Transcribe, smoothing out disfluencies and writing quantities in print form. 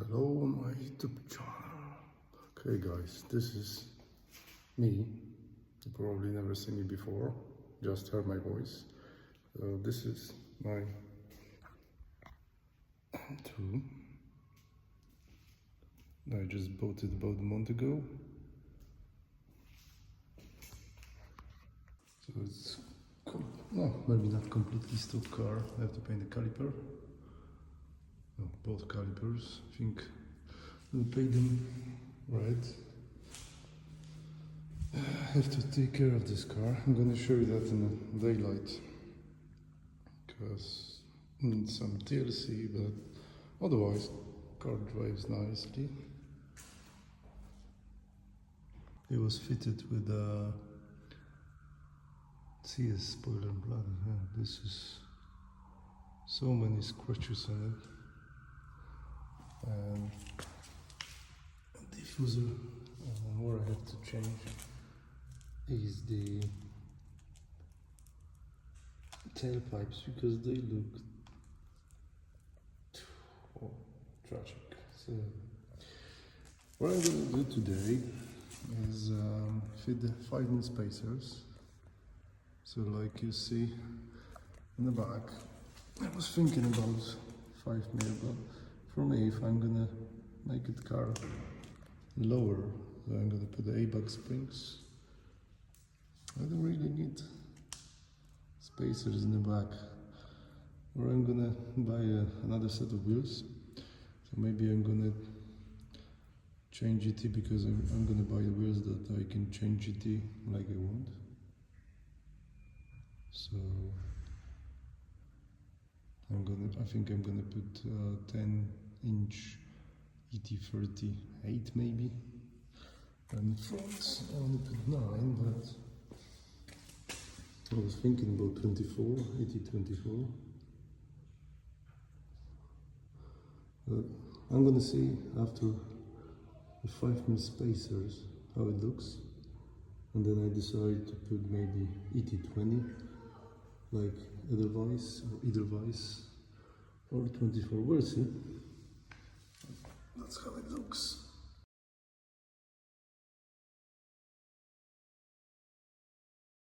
Hello on my YouTube channel. Okay guys, this is me. You probably never seen me before, just heard my voice. This is my M2. I just bought it about a month ago. So it's, no, maybe not completely stock car. I have to paint the caliper. No, both calipers. I think I'll paint them right. I have to take care of this car. I'm gonna show you that in the daylight because it needs some TLC, but otherwise car drives nicely. It was fitted with a CS spoiler bladder. This is so many scratches on it. And diffuser, what I have to change is the tailpipes because they look tragic. So what I'm going to do today is fit the 5-inch spacers. So like you see in the back, I was thinking about 5mm, but for me, if I'm gonna make it car lower, I'm gonna put the A-back springs. I don't really need spacers in the back. Or I'm gonna buy another set of wheels. So maybe I'm gonna change GT because I'm gonna buy the wheels that I can change GT like I want. So I think I'm gonna put 10-inch ET38 maybe. And the front I wanna put 9, but I was thinking about 24, ET24. I'm gonna see after the 5mm spacers how it looks, and then I decide to put maybe ET20, like either vice or 24. We'll see. That's how it looks.